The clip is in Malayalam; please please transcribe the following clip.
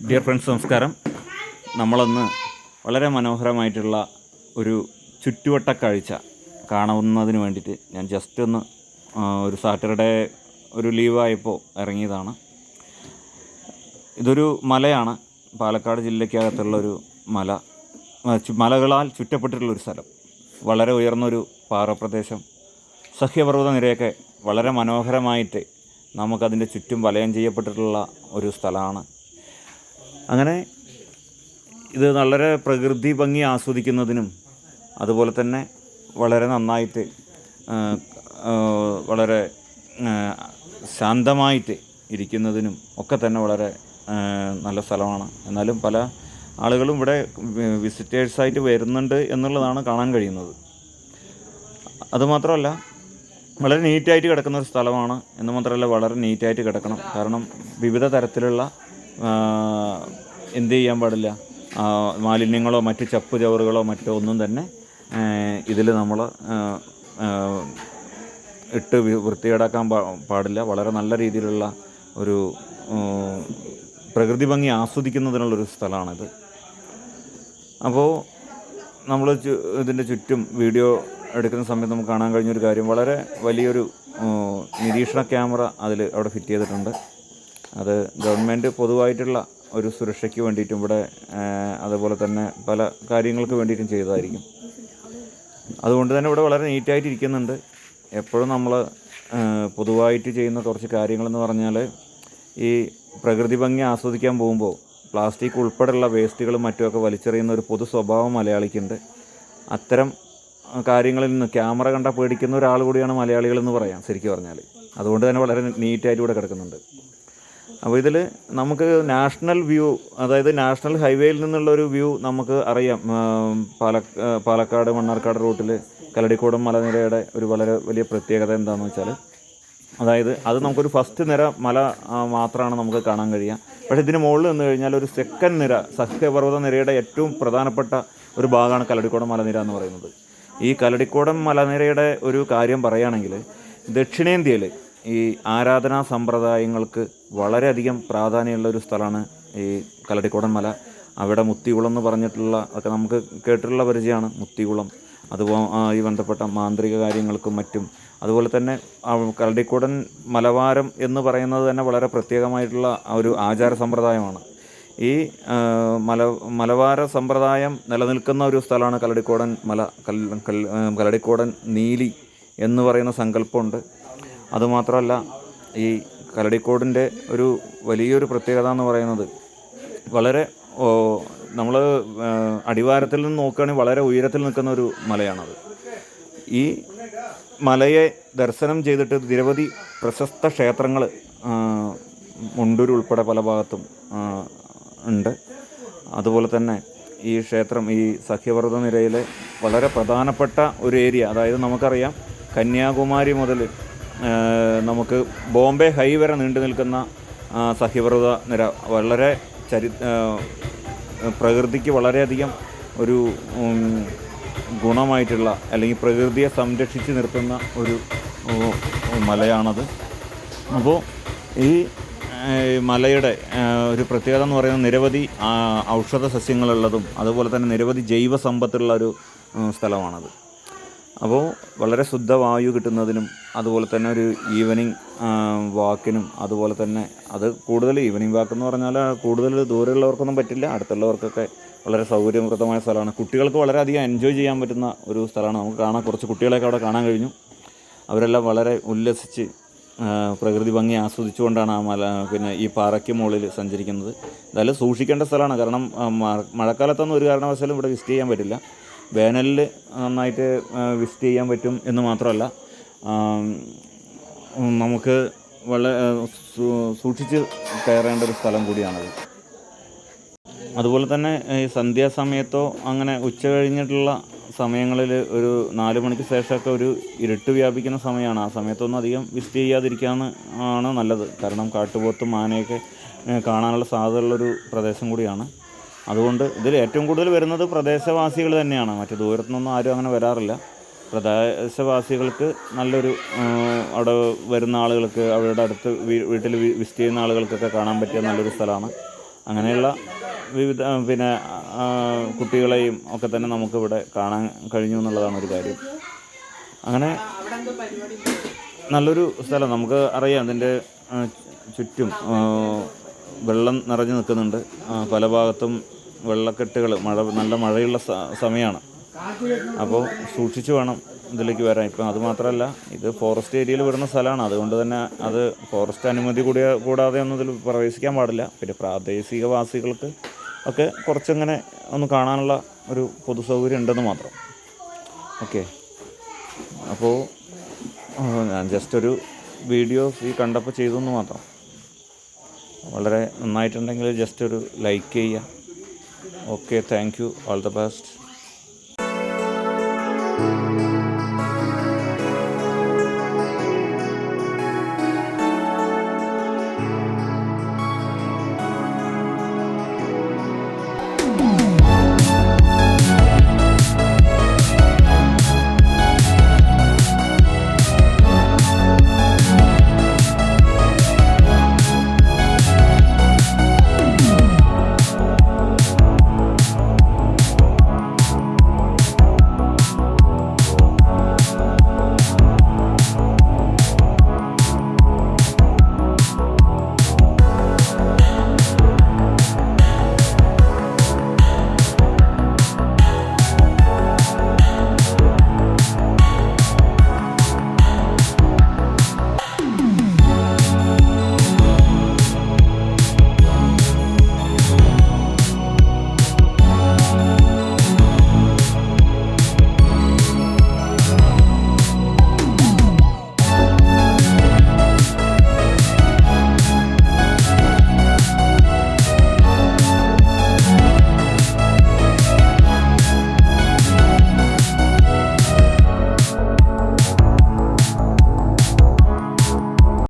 ഡിയർ ഫ്രണ്ട്സ്, നമസ്കാരം. നമ്മളൊന്ന് വളരെ മനോഹരമായിട്ടുള്ള ഒരു ചുറ്റുവട്ട കാഴ്ച കാണുന്നതിന് വേണ്ടിയിട്ട് ഞാൻ ജസ്റ്റ് ഒന്ന് ഒരു സാറ്റർഡേ ഒരു ലീവായപ്പോൾ ഇറങ്ങിയതാണ്. ഇതൊരു മലയാണ്, പാലക്കാട് ജില്ലയ്ക്കകത്തുള്ളൊരു മലകളാൽ ചുറ്റപ്പെട്ടിട്ടുള്ളൊരു സ്ഥലം. വളരെ ഉയർന്നൊരു പാറപ്രദേശം, സഹ്യപർവ്വത നിരയൊക്കെ വളരെ മനോഹരമായിട്ട് നമുക്കതിൻ്റെ ചുറ്റും വലയം ചെയ്യപ്പെട്ടിട്ടുള്ള ഒരു സ്ഥലമാണ്. അങ്ങനെ ഇത് വളരെ പ്രകൃതി ഭംഗി ആസ്വദിക്കുന്നതിനും അതുപോലെ തന്നെ വളരെ നന്നായിട്ട് വളരെ ശാന്തമായിട്ട് ഇരിക്കുന്നതിനും ഒക്കെ തന്നെ വളരെ നല്ല സ്ഥലമാണ്. എന്നാലും പല ആളുകളും ഇവിടെ വിസിറ്റേഴ്സായിട്ട് വരുന്നുണ്ട് എന്നുള്ളതാണ് കാണാൻ കഴിയുന്നത്. അതുമാത്രമല്ല, വളരെ നീറ്റായിട്ട് കിടക്കുന്ന ഒരു സ്ഥലമാണ് എന്ന് മാത്രമല്ല, വളരെ നീറ്റായിട്ട് കിടക്കണം. കാരണം വിവിധ തരത്തിലുള്ള എന്ത് ചെയ്യാൻ പാടില്ല, മാലിന്യങ്ങളോ മറ്റ് ചപ്പ് ചവറുകളോ മറ്റോ ഒന്നും തന്നെ ഇതിൽ നമ്മൾ ഇട്ട് വൃത്തികേടാക്കാൻ പാടില്ല. വളരെ നല്ല രീതിയിലുള്ള ഒരു പ്രകൃതി ഭംഗി ആസ്വദിക്കുന്നതിനുള്ളൊരു സ്ഥലമാണിത്. അപ്പോൾ നമ്മൾ ഇതിൻ്റെ ചുറ്റും വീഡിയോ എടുക്കുന്ന സമയത്ത് നമുക്ക് കാണാൻ കഴിഞ്ഞൊരു കാര്യം, വളരെ വലിയൊരു നിരീക്ഷണ ക്യാമറ അവിടെ ഫിറ്റ് ചെയ്തിട്ടുണ്ട്. അത് ഗവൺമെൻറ് പൊതുവായിട്ടുള്ള ഒരു സുരക്ഷയ്ക്ക് വേണ്ടിയിട്ടും ഇവിടെ അതുപോലെ തന്നെ പല കാര്യങ്ങൾക്ക് വേണ്ടിയിട്ടും ചെയ്തതായിരിക്കും. അതുകൊണ്ട് തന്നെ ഇവിടെ വളരെ നീറ്റായിട്ട് ഇരിക്കുന്നുണ്ട്. എപ്പോഴും നമ്മൾ പൊതുവായിട്ട് ചെയ്യുന്ന കുറച്ച് കാര്യങ്ങളെന്ന് പറഞ്ഞാൽ, ഈ പ്രകൃതി ഭംഗി ആസ്വദിക്കാൻ പോകുമ്പോൾ പ്ലാസ്റ്റിക് ഉൾപ്പെടെയുള്ള വേസ്റ്റുകളും മറ്റുമൊക്കെ വലിച്ചെറിയുന്ന ഒരു പൊതു സ്വഭാവം മലയാളിക്കുണ്ട്. അത്തരം കാര്യങ്ങളിൽ നിന്ന് ക്യാമറ കണ്ടാൽ പേടിക്കുന്ന ഒരാൾ കൂടിയാണ് മലയാളികളെന്ന് പറയാം ശരിക്കും പറഞ്ഞാൽ. അതുകൊണ്ട് തന്നെ വളരെ നീറ്റായിട്ട് ഇവിടെ കിടക്കുന്നുണ്ട്. അപ്പോൾ ഇതിൽ നമുക്ക് നാഷണൽ വ്യൂ, അതായത് നാഷണൽ ഹൈവേയിൽ നിന്നുള്ളൊരു വ്യൂ നമുക്ക് അറിയാം. പാലക്കാട് മണ്ണാർക്കാട് റൂട്ടിൽ കല്ലടിക്കോടം മലനിരയുടെ ഒരു വളരെ വലിയ പ്രത്യേകത എന്താണെന്ന് വെച്ചാൽ, അതായത് അത് നമുക്കൊരു ഫസ്റ്റ് നിര മല മാത്രമാണ് നമുക്ക് കാണാൻ കഴിയുക. പക്ഷേ ഇതിന് മുകളിൽ നിന്ന് കഴിഞ്ഞാൽ ഒരു സെക്കൻഡ് നിര, സഹ്യപർവ്വത നിരയുടെ ഏറ്റവും പ്രധാനപ്പെട്ട ഒരു ഭാഗമാണ് കല്ലടിക്കോടം മലനിര എന്ന് പറയുന്നത്. ഈ കല്ലടിക്കോടം മലനിരയുടെ ഒരു കാര്യം പറയുകയാണെങ്കിൽ, ദക്ഷിണേന്ത്യയിൽ ഈ ആരാധനാ സമ്പ്രദായങ്ങൾക്ക് വളരെയധികം പ്രാധാന്യമുള്ള ഒരു സ്ഥലമാണ് ഈ കല്ലടിക്കോടൻ മല. അവിടെ മുത്തികുളം എന്ന് പറഞ്ഞിട്ടുള്ള ഒക്കെ നമുക്ക് കേട്ടിട്ടുള്ള പരിചയമാണ്. മുത്തികുളം, അതുപോലെ ഈ ബന്ധപ്പെട്ട മാന്ത്രിക കാര്യങ്ങൾക്കും മറ്റും. അതുപോലെ തന്നെ കല്ലടിക്കോടൻ മലവാരം എന്ന് പറയുന്നത് തന്നെ വളരെ പ്രത്യേകമായിട്ടുള്ള ഒരു ആചാര സമ്പ്രദായമാണ്. ഈ മലവാര സമ്പ്രദായം നിലനിൽക്കുന്ന ഒരു സ്ഥലമാണ് കല്ലടിക്കോടൻ മല. കല്ലടിക്കോടൻ നീലി എന്ന് പറയുന്ന സങ്കല്പമുണ്ട്. അതുമാത്രമല്ല, ഈ കല്ലടിക്കോടിൻ്റെ ഒരു വലിയൊരു പ്രത്യേകത എന്ന് പറയുന്നത്, വളരെ നമ്മൾ അടിവാരത്തിൽ നിന്ന് നോക്കുകയാണെങ്കിൽ വളരെ ഉയരത്തിൽ നിൽക്കുന്ന ഒരു മലയാണത്. ഈ മലയെ ദർശനം ചെയ്തിട്ട് നിരവധി പ്രശസ്ത ക്ഷേത്രങ്ങൾ മുണ്ടൂർ ഉൾപ്പെടെ പല ഭാഗത്തും ഉണ്ട്. അതുപോലെ തന്നെ ഈ ക്ഷേത്രം ഈ സഹ്യപർവ്വത നിരയിലെ വളരെ പ്രധാനപ്പെട്ട ഒരു ഏരിയ, അതായത് നമുക്കറിയാം കന്യാകുമാരി മുതൽ നമുക്ക് ബോംബെ ഹൈ വരെ നീണ്ടു നിൽക്കുന്ന സഹ്യപർവ്വത നിര വളരെ പ്രകൃതിക്ക് വളരെയധികം ഒരു ഗുണമായിട്ടുള്ള, അല്ലെങ്കിൽ പ്രകൃതിയെ സംരക്ഷിച്ച് നിർത്തുന്ന ഒരു മലയാണത്. അപ്പോൾ ഈ മലയുടെ ഒരു പ്രത്യേകത എന്ന് പറയുന്നത്, നിരവധി ഔഷധ സസ്യങ്ങളുള്ളതും അതുപോലെ തന്നെ നിരവധി ജൈവ സമ്പത്തുള്ള ഒരു സ്ഥലമാണത്. അപ്പോൾ വളരെ ശുദ്ധവായു കിട്ടുന്നതിനും അതുപോലെ തന്നെ ഒരു ഈവനിങ് വാക്കിനും, അതുപോലെ തന്നെ അത് കൂടുതൽ ഈവനിങ് വാക്ക് എന്ന് പറഞ്ഞാൽ കൂടുതൽ ദൂരമുള്ളവർക്കൊന്നും പറ്റില്ല, അടുത്തുള്ളവർക്കൊക്കെ വളരെ സൗകര്യപ്രദമായ സ്ഥലമാണ്. കുട്ടികൾക്ക് വളരെയധികം എൻജോയ് ചെയ്യാൻ പറ്റുന്ന ഒരു സ്ഥലമാണ്. നമുക്ക് കാണാൻ കുറച്ച് കുട്ടികളെയൊക്കെ അവിടെ കാണാൻ കഴിഞ്ഞു. അവരെല്ലാം വളരെ ഉല്ലസിച്ച് പ്രകൃതി ഭംഗി ആസ്വദിച്ചുകൊണ്ടാണ് പിന്നെ ഈ പാറയ്ക്ക് മുകളിൽ സഞ്ചരിക്കുന്നത്. ഇതെല്ലാം സൂക്ഷിക്കേണ്ട സ്ഥലമാണ്. കാരണം മഴക്കാലത്തൊന്നും ഒരു കാരണവശാലും ഇവിടെ വിസിറ്റ് ചെയ്യാൻ പറ്റില്ല. വേനലിൽ നന്നായിട്ട് വിസിറ്റ് ചെയ്യാൻ പറ്റും എന്ന് മാത്രമല്ല, നമുക്ക് വളരെ സൂക്ഷിച്ച് കയറേണ്ട ഒരു സ്ഥലം കൂടിയാണത്. അതുപോലെ തന്നെ ഈ സന്ധ്യാസമയത്തോ അങ്ങനെ ഉച്ച കഴിഞ്ഞിട്ടുള്ള സമയങ്ങളിൽ ഒരു 4 മണിക്ക് ശേഷമൊക്കെ ഒരു ഇരുട്ട് വ്യാപിക്കുന്ന സമയമാണ്. ആ സമയത്തൊന്നും അധികം വിസിറ്റ് ചെയ്യാതിരിക്കാമെന്ന് ആണ് നല്ലത്. കാരണം കാട്ടുപോത്തും ആനയൊക്കെ കാണാനുള്ള സാധ്യതയുള്ളൊരു പ്രദേശം കൂടിയാണ്. അതുകൊണ്ട് ഇതിൽ ഏറ്റവും കൂടുതൽ വരുന്നത് പ്രദേശവാസികൾ തന്നെയാണ്. മറ്റു ദൂരത്തുനിന്നൊന്നും ആരും അങ്ങനെ വരാറില്ല. പ്രദേശവാസികൾക്ക് നല്ലൊരു, അവിടെ വരുന്ന ആളുകൾക്ക്, അവരുടെ അടുത്ത് വീട്ടിൽ വിസിറ്റ് ചെയ്യുന്ന ആളുകൾക്കൊക്കെ കാണാൻ പറ്റിയ നല്ലൊരു സ്ഥലമാണ്. അങ്ങനെയുള്ള വിവിധ പിന്നെ കുട്ടികളെയും ഒക്കെ തന്നെ നമുക്കിവിടെ കാണാൻ കഴിഞ്ഞു എന്നുള്ളതാണ് ഒരു കാര്യം. അങ്ങനെ നല്ലൊരു സ്ഥലം. നമുക്ക് അറിയാം അതിൻ്റെ ചുറ്റും വെള്ളം നിറഞ്ഞു നിൽക്കുന്നുണ്ട്. പല ഭാഗത്തും വെള്ളക്കെട്ടുകൾ, നല്ല മഴയുള്ള സമയമാണ്. അപ്പോൾ സൂക്ഷിച്ച് വേണം ഇതിലേക്ക് വരാൻ. ഇപ്പം അതുമാത്രമല്ല, ഇത് ഫോറസ്റ്റ് ഏരിയയിൽ വരുന്ന സ്ഥലമാണ്. അതുകൊണ്ട് തന്നെ അത് ഫോറസ്റ്റ് അനുമതി കൂടാതെ ഒന്നും ഇതിൽ പ്രവേശിക്കാൻ പാടില്ല. പിന്നെ പ്രാദേശികവാസികൾക്ക് ഒക്കെ കുറച്ചങ്ങനെ ഒന്ന് കാണാനുള്ള ഒരു പൊതു സൗകര്യം ഉണ്ടെന്ന് മാത്രം. ഓക്കെ, അപ്പോൾ ഞാൻ ജസ്റ്റൊരു വീഡിയോ കണ്ടപ്പോൾ ചെയ്തെന്ന് മാത്രം. വളരെ നന്നായിട്ടുണ്ടെങ്കിൽ ജസ്റ്റ് ഒരു ലൈക്ക് ചെയ്യുക. Okay, thank you, all the best.